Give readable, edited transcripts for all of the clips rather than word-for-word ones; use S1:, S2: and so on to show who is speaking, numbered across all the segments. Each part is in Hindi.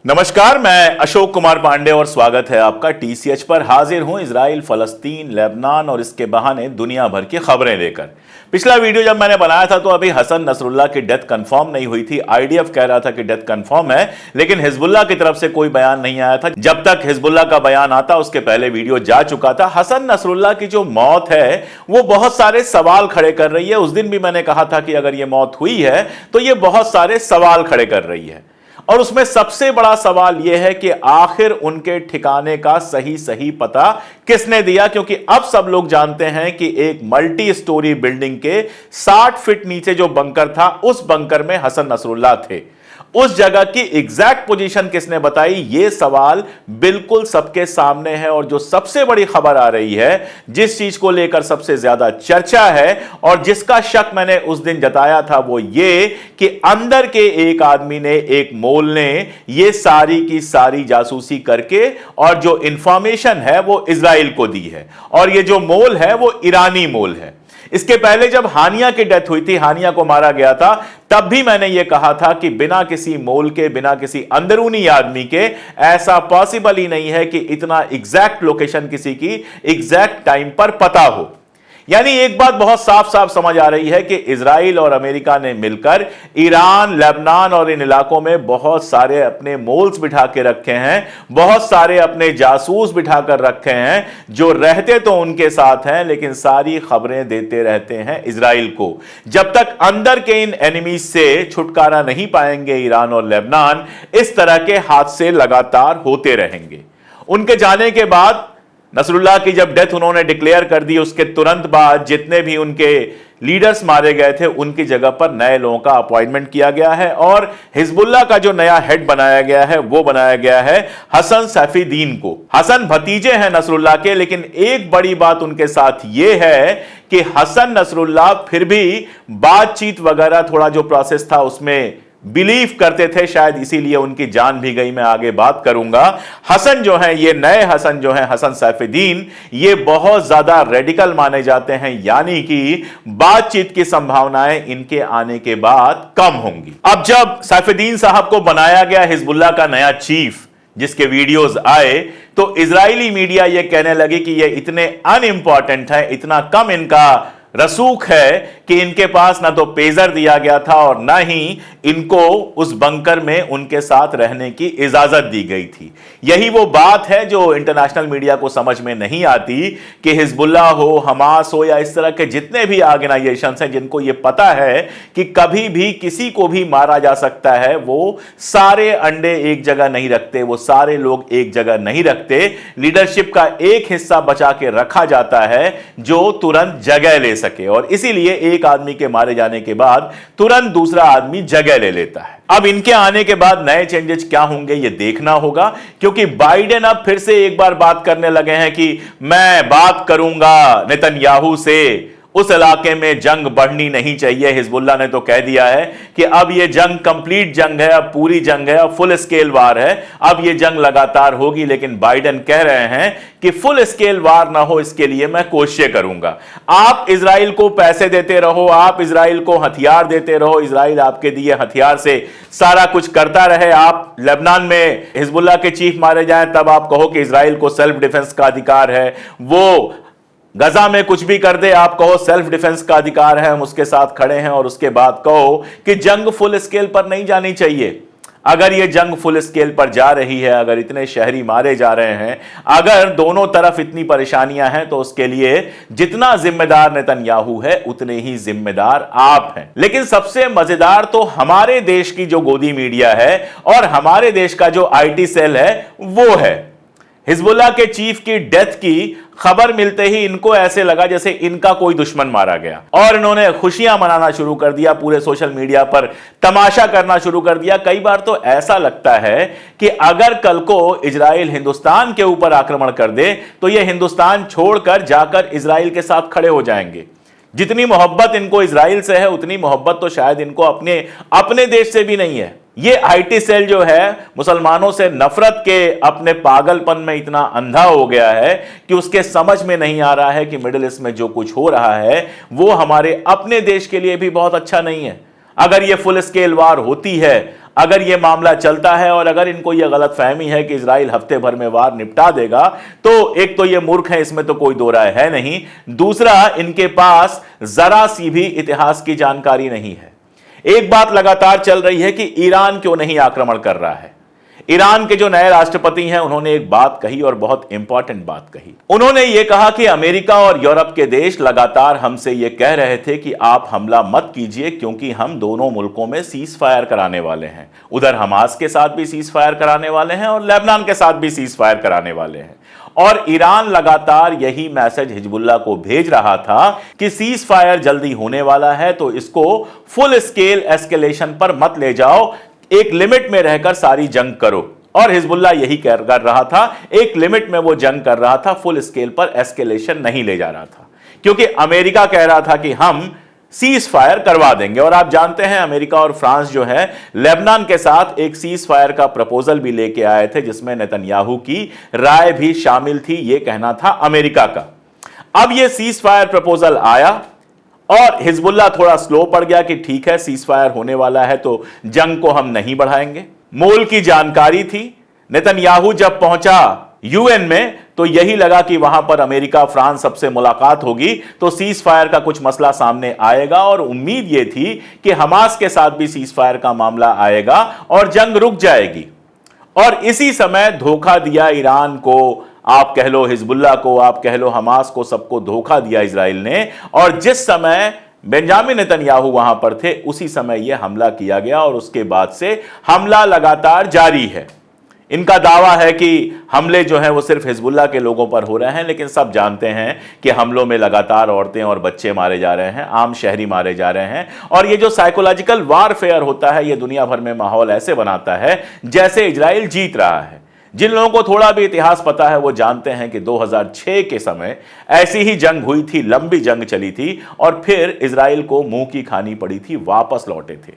S1: नमस्कार, मैं अशोक कुमार पांडे और स्वागत है आपका टीसीएच पर। हाजिर हूं इजराइल, फलस्तीन, लेबनान और इसके बहाने दुनिया भर की खबरें लेकर। पिछला वीडियो जब मैंने बनाया था तो अभी हसन नसरुल्लाह की डेथ कंफर्म नहीं हुई थी। आईडीएफ कह रहा था कि डेथ कंफर्म है, लेकिन हिजबुल्लाह की तरफ से कोई बयान नहीं आया था। जब तक हिजबुल्लाह का बयान आता उसके पहले वीडियो जा चुका था। हसन नसरुल्लाह की जो मौत है वो बहुत सारे सवाल खड़े कर रही है। उस दिन भी मैंने कहा था कि अगर ये मौत हुई है तो ये बहुत सारे सवाल खड़े कर रही है, और उसमें सबसे बड़ा सवाल यह है कि आखिर उनके ठिकाने का सही पता किसने दिया। क्योंकि अब सब लोग जानते हैं कि एक मल्टी स्टोरी बिल्डिंग के 60 फीट नीचे जो बंकर था, उस बंकर में हसन नसरुल्लाह थे। उस जगह की एग्जैक्ट पोजीशन किसने बताई, यह सवाल बिल्कुल सबके सामने है। और जो सबसे बड़ी खबर आ रही है, जिस चीज को लेकर सबसे ज्यादा चर्चा है और जिसका शक मैंने उस दिन जताया था, वो ये कि अंदर के एक आदमी ने, एक मोल ने यह सारी की सारी जासूसी करके और जो इंफॉर्मेशन है वो इजराइल को दी है। और यह जो मोल है वो ईरानी मोल है। इसके पहले जब हानिया की डेथ हुई थी, हानिया को मारा गया था, तब भी मैंने यह कहा था कि बिना किसी मोल के, बिना किसी अंदरूनी आदमी के ऐसा पॉसिबल ही नहीं है कि इतना एग्जैक्ट लोकेशन किसी की एग्जैक्ट टाइम पर पता हो। यानी एक बात बहुत साफ साफ समझ आ रही है कि इजराइल और अमेरिका ने मिलकर ईरान, लेबनान और इन इलाकों में बहुत सारे अपने मोल्स बिठा के रखे हैं, बहुत सारे अपने जासूस बिठाकर रखे हैं, जो रहते तो उनके साथ हैं लेकिन सारी खबरें देते रहते हैं इजराइल को। जब तक अंदर के इन एनिमीज से छुटकारा नहीं पाएंगे ईरान और लेबनान, इस तरह के हादसे लगातार होते रहेंगे। उनके जाने के बाद, नसरुल्लाह की जब डेथ उन्होंने डिक्लेयर कर दी, उसके तुरंत बाद जितने भी उनके लीडर्स मारे गए थे उनकी जगह पर नए लोगों का अपॉइंटमेंट किया गया है। और हिजबुल्लाह का जो नया हेड बनाया गया है वो बनाया गया है हसन सैफीदीन को। हसन भतीजे हैं नसरुल्लाह के, लेकिन एक बड़ी बात उनके साथ यह है कि हसन नसरुल्लाह फिर भी बातचीत वगैरह थोड़ा जो प्रोसेस था उसमें बिलीव करते थे, शायद इसीलिए उनकी जान भी गई। मैं आगे बात करूंगा। हसन जो है, ये नए हसन जो है, हसन सैफीदीन, ये बहुत ज्यादा रेडिकल माने जाते हैं, यानी कि बातचीत की संभावनाएं इनके आने के बाद कम होंगी। अब जब सैफीदीन साहब को बनाया गया हिजबुल्लाह का नया चीफ, जिसके वीडियोस आए, तो इजरायली मीडिया यह कहने लगी कि ये इतने अनइंपॉर्टेंट है, इतना कम इनका रसूख है कि इनके पास ना तो पेजर दिया गया था और ना ही इनको उस बंकर में उनके साथ रहने की इजाजत दी गई थी। यही वो बात है जो इंटरनेशनल मीडिया को समझ में नहीं आती कि हिजबुल्लाह हो, हमास हो, या इस तरह के जितने भी ऑर्गेनाइजेशंस हैं जिनको ये पता है कि कभी भी किसी को भी मारा जा सकता है, वो सारे अंडे एक जगह नहीं रखते, वो सारे लोग एक जगह नहीं रखते। लीडरशिप का एक हिस्सा बचा के रखा जाता है जो तुरंत जगह ले सके, और इसीलिए एक आदमी के मारे जाने के बाद तुरंत दूसरा आदमी जगह ले लेता है। अब इनके आने के बाद नए चेंजेस क्या होंगे ये देखना होगा, क्योंकि बाइडेन अब फिर से एक बार बात करने लगे हैं कि मैं बात करूंगा नेतन्याहू से, उस इलाके में जंग बढ़नी नहीं चाहिए। हिजबुल्लाह ने तो कह दिया है कि अब ये जंग कंप्लीट जंग है, अब पूरी जंग है, अब फुल स्केल वार है, अब ये जंग लगातार होगी। लेकिन बाइडेन कह रहे हैं कि फुल स्केल वार ना हो, इसके लिए मैं कोशिशें करूंगा। आप इजराइल को पैसे देते रहो, आप इजराइल को हथियार देते रहो, इजराइल आपके दिए हथियार से सारा कुछ करता रहे। आप लेबनान में हिजबुल्लाह के चीफ मारे जाएं तब आप कहो कि इजराइल को सेल्फ डिफेंस का अधिकार है, वो गजा में कुछ भी कर दे आप कहो सेल्फ डिफेंस का अधिकार है, हम उसके साथ खड़े हैं। और उसके बाद कहो कि जंग फुल स्केल पर नहीं जानी चाहिए। अगर ये जंग फुल स्केल पर जा रही है, अगर इतने शहरी मारे जा रहे हैं, अगर दोनों तरफ इतनी परेशानियां हैं, तो उसके लिए जितना जिम्मेदार नेतन्याहू है उतने ही जिम्मेदार आप हैं। लेकिन सबसे मजेदार तो हमारे देश की जो गोदी मीडिया है और हमारे देश का जो आईटी सेल है वो है। हिजबुल्लाह के चीफ की डेथ की खबर मिलते ही इनको ऐसे लगा जैसे इनका कोई दुश्मन मारा गया, और इन्होंने खुशियां मनाना शुरू कर दिया, पूरे सोशल मीडिया पर तमाशा करना शुरू कर दिया। कई बार तो ऐसा लगता है कि अगर कल को इजराइल हिंदुस्तान के ऊपर आक्रमण कर दे तो ये हिंदुस्तान छोड़कर जाकर इजराइल के साथ खड़े हो जाएंगे। जितनी मोहब्बत इनको इजराइल से है उतनी मोहब्बत तो शायद इनको अपने देश से भी नहीं है। ये आईटी सेल जो है मुसलमानों से नफरत के अपने पागलपन में इतना अंधा हो गया है कि उसके समझ में नहीं आ रहा है कि मिडिल ईस्ट में जो कुछ हो रहा है वो हमारे अपने देश के लिए भी बहुत अच्छा नहीं है। अगर ये फुल स्केल वार होती है, अगर ये मामला चलता है और अगर इनको ये गलतफहमी है कि इजराइल हफ्ते भर में वार निपटा देगा, तो एक तो ये मूर्ख है, इसमें तो कोई दो राय है नहीं। दूसरा, इनके पास जरा सी भी इतिहास की जानकारी नहीं है। एक बात लगातार चल रही है कि ईरान क्यों नहीं आक्रमण कर रहा है। ईरान के जो नए राष्ट्रपति हैं उन्होंने एक बात कही और बहुत इंपॉर्टेंट बात कही। उन्होंने ये कहा कि अमेरिका और यूरोप के देश लगातार हमसे ये कह रहे थे कि आप हमला मत कीजिए, क्योंकि हम दोनों मुल्कों में सीज फायर कराने वाले हैं। उधर हमास के साथ भी सीज फायर कराने वाले हैं और लेबनान के साथ भी सीज फायर कराने वाले हैं। और ईरान लगातार यही मैसेज हिजबुल्लाह को भेज रहा था कि सीज फायर जल्दी होने वाला है, तो इसको फुल स्केल एस्केलेशन पर मत ले जाओ, एक लिमिट में रहकर सारी जंग करो। और हिजबुल्लाह यही कर रहा था, एक लिमिट में वो जंग कर रहा था, फुल स्केल पर एस्केलेशन नहीं ले जा रहा था, क्योंकि अमेरिका कह रहा था कि हम सीज फायर करवा देंगे। और आप जानते हैं अमेरिका और फ्रांस जो है लेबनान के साथ एक सीज फायर का प्रपोजल भी लेके आए थे, जिसमें नेतन्याहू की राय भी शामिल थी, ये कहना था अमेरिका का। अब ये सीज फायर प्रपोजल आया और हिजबुल्लाह थोड़ा स्लो पड़ गया कि ठीक है, सीज फायर होने वाला है तो जंग को हम नहीं बढ़ाएंगे। मूल की जानकारी थी। नेतन्याहू जब पहुंचा यूएन में तो यही लगा कि वहां पर अमेरिका फ्रांस सबसे मुलाकात होगी तो सीज फायर का कुछ मसला सामने आएगा, और उम्मीद यह थी कि हमास के साथ भी सीज फायर का मामला आएगा और जंग रुक जाएगी। और इसी समय धोखा दिया ईरान को, आप कह लो हिजबुल्लाह को, आप कह लो हमास को, सबको धोखा दिया इजराइल ने। और जिस समय बेंजामिन नेतन्याहू वहां पर थे उसी समय यह हमला किया गया और उसके बाद से हमला लगातार जारी है। इनका दावा है कि हमले जो हैं वो सिर्फ हिजबुल्लाह के लोगों पर हो रहे हैं, लेकिन सब जानते हैं कि हमलों में लगातार औरतें और बच्चे मारे जा रहे हैं, आम शहरी मारे जा रहे हैं। और ये जो साइकोलॉजिकल वारफेयर होता है, ये दुनिया भर में माहौल ऐसे बनाता है जैसे इजराइल जीत रहा है। जिन लोगों को थोड़ा भी इतिहास पता है वो जानते हैं कि 2006 के समय ऐसी ही जंग हुई थी, लंबी जंग चली थी और फिर इजराइल को मुंह की खानी पड़ी थी, वापस लौटे थे।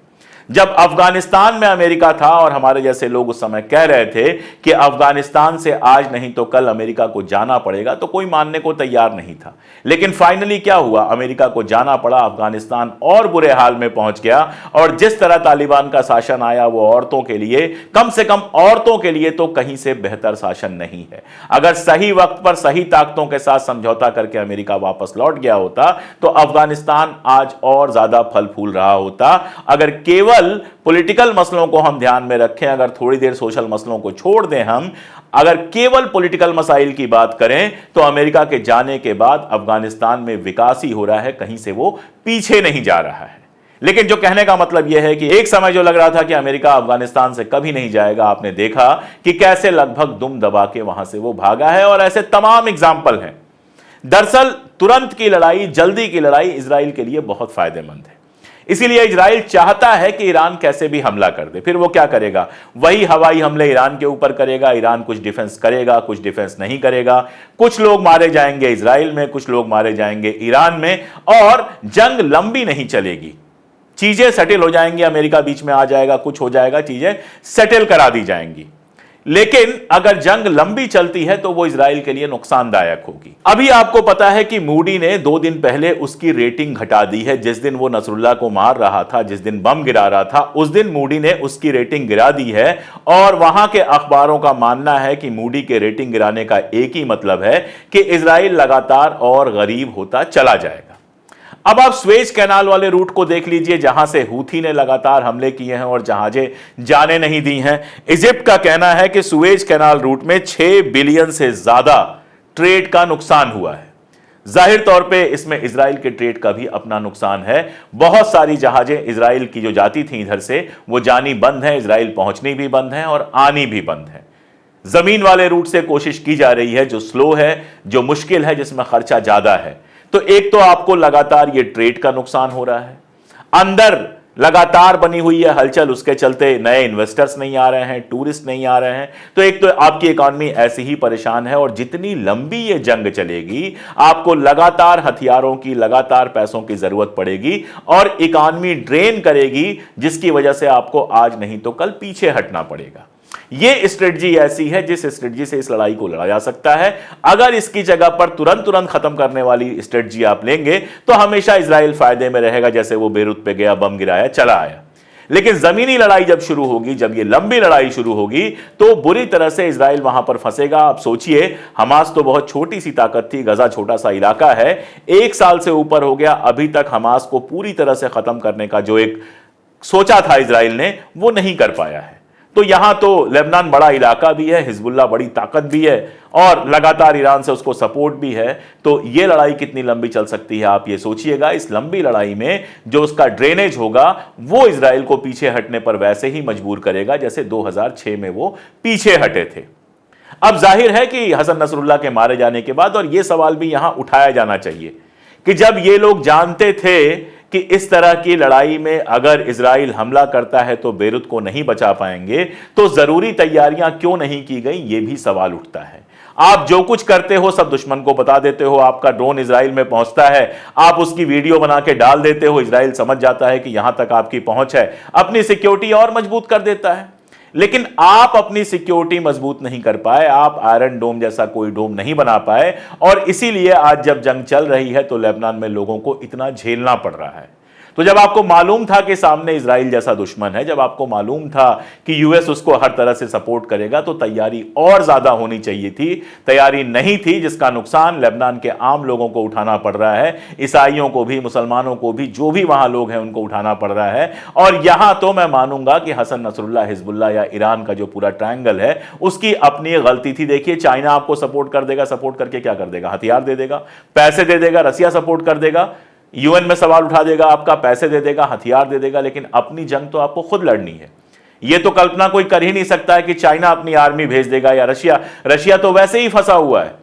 S1: जब अफगानिस्तान में अमेरिका था और हमारे जैसे लोग उस समय कह रहे थे कि अफगानिस्तान से आज नहीं तो कल अमेरिका को जाना पड़ेगा, तो कोई मानने को तैयार नहीं था। लेकिन फाइनली क्या हुआ, अमेरिका को जाना पड़ा, अफगानिस्तान और बुरे हाल में पहुंच गया। और जिस तरह तालिबान का शासन आया वो औरतों के लिए, कम से कम औरतों के लिए तो कहीं से बेहतर शासन नहीं है। अगर सही वक्त पर सही ताकतों के साथ समझौता करके अमेरिका वापस लौट गया होता तो अफगानिस्तान आज और ज्यादा फल फूल रहा होता। अगर केवल पॉलिटिकल मसलों को हम ध्यान में रखें, अगर थोड़ी देर सोशल मसलों को छोड़ दें, हम अगर केवल पॉलिटिकल मसाइल की बात करें तो अमेरिका के जाने के बाद अफगानिस्तान में विकास ही हो रहा है, कहीं से वो पीछे नहीं जा रहा है। लेकिन जो कहने का मतलब यह है कि एक समय जो लग रहा था कि अमेरिका अफगानिस्तान से कभी नहीं जाएगा, आपने देखा कि कैसे लगभग दुम दबा के वहां से वो भागा है। और ऐसे तमाम एग्जाम्पल हैं। दरअसल तुरंत की लड़ाई, जल्दी की लड़ाई इजराइल के लिए बहुत फायदेमंद है। इसीलिए इजराइल चाहता है कि ईरान कैसे भी हमला कर दे। फिर वो क्या करेगा, वही हवाई हमले ईरान के ऊपर करेगा। ईरान कुछ डिफेंस करेगा, कुछ डिफेंस नहीं करेगा। कुछ लोग मारे जाएंगे इजराइल में, कुछ लोग मारे जाएंगे ईरान में, और जंग लंबी नहीं चलेगी। चीजें सेटल हो जाएंगी, अमेरिका बीच में आ जाएगा, कुछ हो जाएगा, चीजें सेटल करा दी जाएंगी। लेकिन अगर जंग लंबी चलती है तो वो इजराइल के लिए नुकसानदायक होगी। अभी आपको पता है कि मूडी ने 2 दिन पहले उसकी रेटिंग घटा दी है। जिस दिन वो नसरुल्लाह को मार रहा था, जिस दिन बम गिरा रहा था, उस दिन मूडी ने उसकी रेटिंग गिरा दी है। और वहां के अखबारों का मानना है कि मूडी के रेटिंग गिराने का एक ही मतलब है कि इजराइल लगातार और गरीब होता चला जाएगा। अब आप स्वेज कैनाल वाले रूट को देख लीजिए, जहां से हूथी ने लगातार हमले किए हैं और जहाजें जाने नहीं दी हैं। इजिप्ट का कहना है कि स्वेज कैनाल रूट में 6 बिलियन से ज्यादा ट्रेड का नुकसान हुआ है। जाहिर तौर पे इसमें इजराइल के ट्रेड का भी अपना नुकसान है। बहुत सारी जहाजें इजराइल की जो जाती थी इधर से, वो जानी बंद है, इजराइल पहुंचनी भी बंद है और आनी भी बंद है। जमीन वाले रूट से कोशिश की जा रही है, जो स्लो है, जो मुश्किल है, जिसमें खर्चा ज्यादा है। तो एक तो आपको लगातार ये ट्रेड का नुकसान हो रहा है, अंदर लगातार बनी हुई है हलचल, उसके चलते नए इन्वेस्टर्स नहीं आ रहे हैं, टूरिस्ट नहीं आ रहे हैं। तो एक तो आपकी इकॉनमी ऐसी ही परेशान है। और जितनी लंबी ये जंग चलेगी, आपको लगातार हथियारों की, लगातार पैसों की जरूरत पड़ेगी और इकॉनमी ड्रेन करेगी, जिसकी वजह से आपको आज नहीं तो कल पीछे हटना पड़ेगा। यह स्ट्रेटजी ऐसी है जिस स्ट्रेटजी से इस लड़ाई को लड़ा जा सकता है। अगर इसकी जगह पर तुरंत खत्म करने वाली स्ट्रेटजी आप लेंगे तो हमेशा इजराइल फायदे में रहेगा, जैसे वो बेरूत पे गया, बम गिराया, चला आया। लेकिन जमीनी लड़ाई जब शुरू होगी, जब ये लंबी लड़ाई शुरू होगी, तो बुरी तरह से इजराइल वहां पर फंसेगा। आप सोचिए, हमास तो बहुत छोटी सी ताकत थी, गजा छोटा सा इलाका है, 1 साल से ऊपर हो गया, अभी तक हमास को पूरी तरह से खत्म करने का जो एक सोचा था इजराइल ने, वो नहीं कर पाया है। तो यहां तो लेबनान बड़ा इलाका भी है, हिजबुल्लाह बड़ी ताकत भी है और लगातार ईरान से उसको सपोर्ट भी है। तो यह लड़ाई कितनी लंबी चल सकती है, आप ये सोचिएगा। इस लंबी लड़ाई में जो उसका ड्रेनेज होगा वो इजराइल को पीछे हटने पर वैसे ही मजबूर करेगा जैसे 2006 में वो पीछे हटे थे। अब जाहिर है कि हसन नसरुल्लाह के मारे जाने के बाद, और यह सवाल भी यहां उठाया जाना चाहिए कि जब ये लोग जानते थे कि इस तरह की लड़ाई में अगर इजराइल हमला करता है तो बेरूत को नहीं बचा पाएंगे, तो जरूरी तैयारियां क्यों नहीं की गई, यह भी सवाल उठता है। आप जो कुछ करते हो सब दुश्मन को बता देते हो, आपका ड्रोन इजराइल में पहुंचता है, आप उसकी वीडियो बना के डाल देते हो, इजराइल समझ जाता है कि यहां तक आपकी पहुंच है, अपनी सिक्योरिटी और मजबूत कर देता है। लेकिन आप अपनी सिक्योरिटी मजबूत नहीं कर पाए, आप आयरन डोम जैसा कोई डोम नहीं बना पाए, और इसीलिए आज जब जंग चल रही है तो लेबनान में लोगों को इतना झेलना पड़ रहा है। तो जब आपको मालूम था कि सामने इजराइल जैसा दुश्मन है, जब आपको मालूम था कि यूएस उसको हर तरह से सपोर्ट करेगा, तो तैयारी और ज्यादा होनी चाहिए थी। तैयारी नहीं थी, जिसका नुकसान लेबनान के आम लोगों को उठाना पड़ रहा है, ईसाइयों को भी, मुसलमानों को भी, जो भी वहां लोग हैं उनको उठाना पड़ रहा है। और यहां तो मैं मानूंगा कि हसन नसरुल्लाह, हिजबुल्लाह या ईरान का जो पूरा ट्रायंगल है उसकी अपनी गलती थी। देखिए, चाइना आपको सपोर्ट कर देगा, सपोर्ट करके क्या कर देगा, हथियार दे देगा, पैसे दे देगा, रसिया सपोर्ट कर देगा, यूएन में सवाल उठा देगा आपका, पैसे दे देगा, हथियार दे देगा, लेकिन अपनी जंग तो आपको खुद लड़नी है। यह तो कल्पना कोई कर ही नहीं सकता है कि चाइना अपनी आर्मी भेज देगा, या रशिया तो वैसे ही फंसा हुआ है,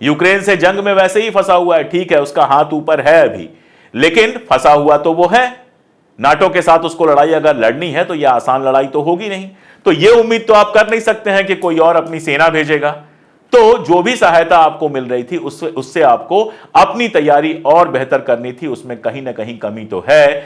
S1: यूक्रेन से जंग में वैसे ही फंसा हुआ है। ठीक है, उसका हाथ ऊपर है अभी, लेकिन फंसा हुआ तो वो है। नाटो के साथ उसको लड़ाई अगर लड़नी है तो यह आसान लड़ाई तो होगी नहीं। तो यह उम्मीद तो आप कर नहीं सकते हैं कि कोई और अपनी सेना भेजेगा। तो जो भी सहायता आपको मिल रही थी उससे आपको अपनी तैयारी और बेहतर करनी थी। उसमें कहीं ना कहीं कमी तो है,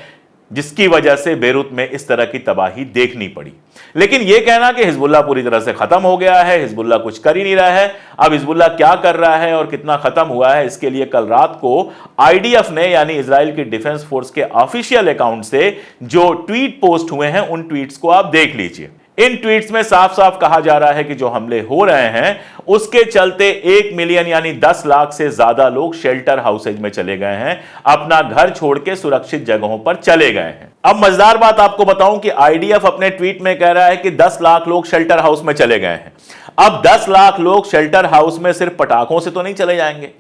S1: जिसकी वजह से बेरूत में इस तरह की तबाही देखनी पड़ी। लेकिन यह कहना कि हिजबुल्लाह पूरी तरह से खत्म हो गया है, हिजबुल्लाह कुछ कर ही नहीं रहा है, अब हिजबुल्लाह क्या कर रहा है और कितना खत्म हुआ है, इसके लिए कल रात को आईडीएफ ने, यानी इजराइल की डिफेंस फोर्स के ऑफिशियल अकाउंट से जो ट्वीट पोस्ट हुए हैं, उन ट्वीट्स को आप देख लीजिए। इन ट्वीट्स में साफ साफ कहा जा रहा है कि जो हमले हो रहे हैं उसके चलते 1 मिलियन यानी 10 लाख से ज्यादा लोग शेल्टर हाउसेज में चले गए हैं, अपना घर छोड़ के सुरक्षित जगहों पर चले गए हैं। अब मजेदार बात आपको बताऊं कि आईडीएफ अपने ट्वीट में कह रहा है कि 10 लाख लोग शेल्टर हाउस में चले गए हैं। अब 10 लाख लोग शेल्टर हाउस में सिर्फ पटाखों से तो नहीं चले जाएंगे,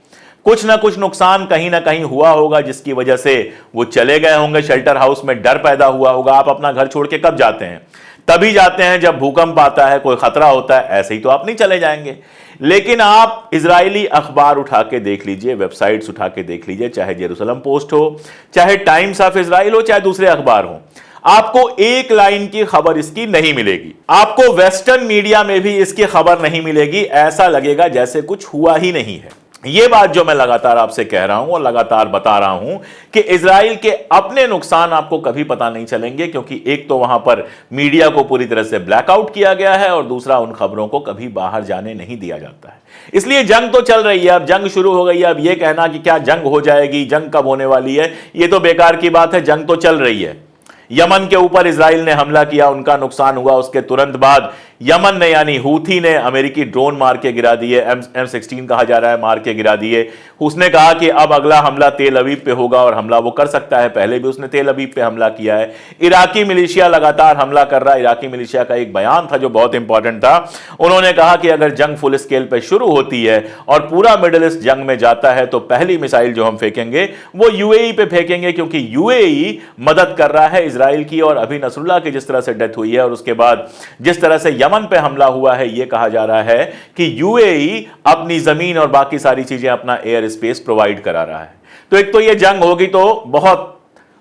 S1: कुछ ना कुछ नुकसान कहीं ना कहीं हुआ होगा जिसकी वजह से वो चले गए होंगे शेल्टर हाउस में, डर पैदा हुआ होगा। आप अपना घर छोड़ के कब जाते हैं? तभी जाते हैं जब भूकंप आता है, कोई खतरा होता है, ऐसे ही तो आप नहीं चले जाएंगे। लेकिन आप इजरायली अखबार उठा के देख लीजिए, वेबसाइट्स उठा के देख लीजिए, चाहे जेरूसलम पोस्ट हो, चाहे टाइम्स ऑफ इजराइल हो, चाहे दूसरे अखबार हो, आपको एक लाइन की खबर इसकी नहीं मिलेगी। आपको वेस्टर्न मीडिया में भी इसकी खबर नहीं मिलेगी। ऐसा लगेगा जैसे कुछ हुआ ही नहीं है। यह बात जो मैं लगातार आपसे कह रहा हूं और लगातार बता रहा हूं कि इजराइल के अपने नुकसान आपको कभी पता नहीं चलेंगे, क्योंकि एक तो वहां पर मीडिया को पूरी तरह से ब्लैकआउट किया गया है और दूसरा उन खबरों को कभी बाहर जाने नहीं दिया जाता है। इसलिए जंग तो चल रही है, अब जंग शुरू हो गई है। अब यह कहना कि क्या जंग हो जाएगी, जंग कब होने वाली है, यह तो बेकार की बात है। जंग तो चल रही है। यमन के ऊपर इजराइल ने हमला किया, उनका नुकसान हुआ। उसके तुरंत बाद यमन ने, यानी हूथी ने, अमेरिकी ड्रोन मार के गिरा दिए, M16 कहा जा रहा है, मार के गिरा दिए। उसने कहा कि अब अगला हमला तेल अवीव पे होगा, और हमला वो कर सकता है। पहले भी उसने तेल अवीव पे हमला किया है। इराकी मिलिशिया लगातार हमला कर रहा है। इराकी मिलिशिया का एक बयान था जो बहुत इंपॉर्टेंट था। उन्होंने कहा कि अगर जंग फुल स्केल पे शुरू होती है और पूरा मिडिल ईस्ट जंग में जाता है तो पहली मिसाइल जो हम फेंकेंगे वो यूएई पे फेंकेंगे, क्योंकि यूएई मदद कर रहा है इजराइल की। और अभी नसरुल्लाह की जिस तरह से डेथ हुई है और उसके बाद जिस तरह से यमन पे हमला हुआ है, यह कहा जा रहा है कि यूएई अपनी जमीन और बाकी सारी चीजें, अपना एयर स्पेस प्रोवाइड करा रहा है। तो एक तो यह जंग होगी तो बहुत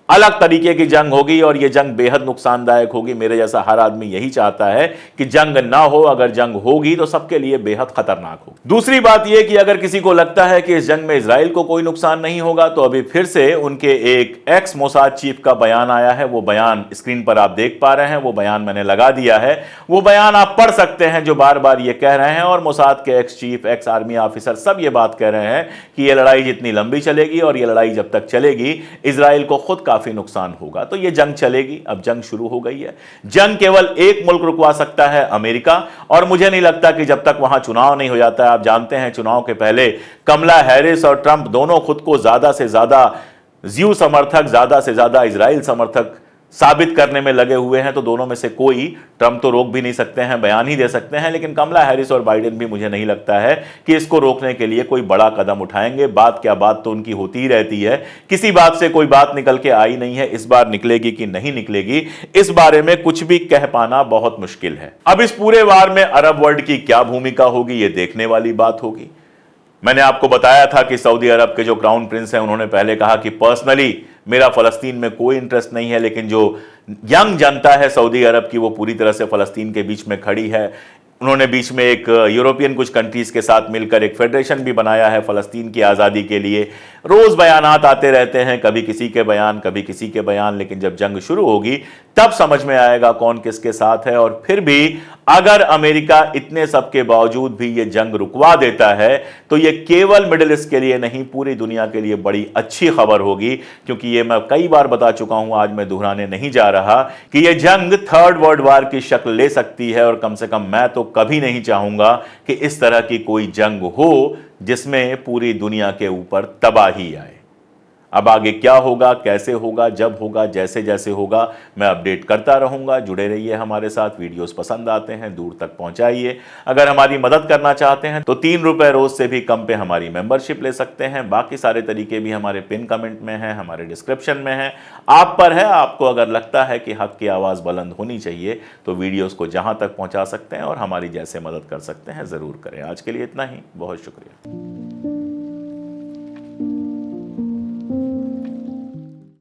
S1: अलग तरीके की जंग होगी, और यह जंग बेहद नुकसानदायक होगी। मेरे जैसा हर आदमी यही चाहता है कि जंग ना हो। अगर जंग होगी तो सबके लिए बेहद खतरनाक हो। दूसरी बात यह कि अगर किसी को लगता है कि इस जंग में इजराइल को कोई नुकसान नहीं होगा, तो अभी फिर से उनके एक एक्स मोसाद चीफ का बयान आया है। वो बयान स्क्रीन पर आप देख पा रहे हैं, वो बयान मैंने लगा दिया है। वो बयान आप पढ़ सकते हैं, जो बार बार ये कह रहे हैं, और मोसाद के ex chief, ex army officer सब ये बात कह रहे हैं कि यह लड़ाई जितनी लंबी चलेगी और यह लड़ाई जब तक चलेगी, इजराइल को खुद काफी नुकसान होगा। तो ये जंग चलेगी, अब जंग शुरू हो गई है। जंग केवल एक मुल्क रुकवा सकता है, अमेरिका, और मुझे नहीं लगता कि जब तक वहां चुनाव नहीं हो जाता है। आप जानते हैं चुनाव के पहले कमला हैरिस और ट्रंप दोनों खुद को ज्यादा से ज्यादा ज्यू समर्थक, ज्यादा से ज्यादा इजराइल समर्थक साबित करने में लगे हुए हैं। तो दोनों में से कोई, ट्रंप तो रोक भी नहीं सकते हैं, बयान ही दे सकते हैं, लेकिन कमला हैरिस और बाइडेन भी मुझे नहीं लगता है कि इसको रोकने के लिए कोई बड़ा कदम उठाएंगे। बात क्या बात तो उनकी होती ही रहती है, किसी बात से कोई बात निकल के आई नहीं है। इस बार निकलेगी कि नहीं निकलेगी, इस बारे में कुछ भी कह पाना बहुत मुश्किल है। अब इस पूरे वार में अरब वर्ल्ड की क्या भूमिका होगी, यह देखने वाली बात होगी। मैंने आपको बताया था कि सऊदी अरब के जो क्राउन प्रिंस हैं, उन्होंने पहले कहा कि पर्सनली मेरा फलस्तीन में कोई इंटरेस्ट नहीं है, लेकिन जो यंग जनता है सऊदी अरब की, वो पूरी तरह से फलस्तीन के बीच में खड़ी है। उन्होंने बीच में एक यूरोपियन कुछ कंट्रीज के साथ मिलकर एक फेडरेशन भी बनाया है फलस्तीन की आज़ादी के लिए। रोज बयानात आते रहते हैं, कभी किसी के बयान, कभी किसी के बयान, लेकिन जब जंग शुरू होगी तब समझ में आएगा कौन किसके साथ है। और फिर भी अगर अमेरिका इतने सब के बावजूद भी ये जंग रुकवा देता है तो ये केवल मिडिल ईस्ट के लिए नहीं, पूरी दुनिया के लिए बड़ी अच्छी खबर होगी, क्योंकि ये मैं कई बार बता चुका हूं, आज मैं दोहराने नहीं जा रहा कि ये जंग थर्ड वर्ल्ड वार की शक्ल ले सकती है। और कम से कम मैं तो कभी नहीं चाहूंगा कि इस तरह की कोई जंग हो जिसमें पूरी दुनिया के ऊपर तबाही आए। अब आगे क्या होगा, कैसे होगा, जब होगा, जैसे जैसे होगा, मैं अपडेट करता रहूंगा। जुड़े रहिए हमारे साथ। वीडियोस पसंद आते हैं दूर तक पहुंचाइए। अगर हमारी मदद करना चाहते हैं तो 3 रुपए रोज से भी कम पे हमारी मेंबरशिप ले सकते हैं। बाकी सारे तरीके भी हमारे पिन कमेंट में हैं, हमारे डिस्क्रिप्शन में है। आप पर है, आपको अगर लगता है कि हक की आवाज़ बुलंद होनी चाहिए तो वीडियोज़ को जहां तक पहुंचा सकते हैं और हमारी जैसे मदद कर सकते हैं ज़रूर करें। आज के लिए इतना ही, बहुत शुक्रिया।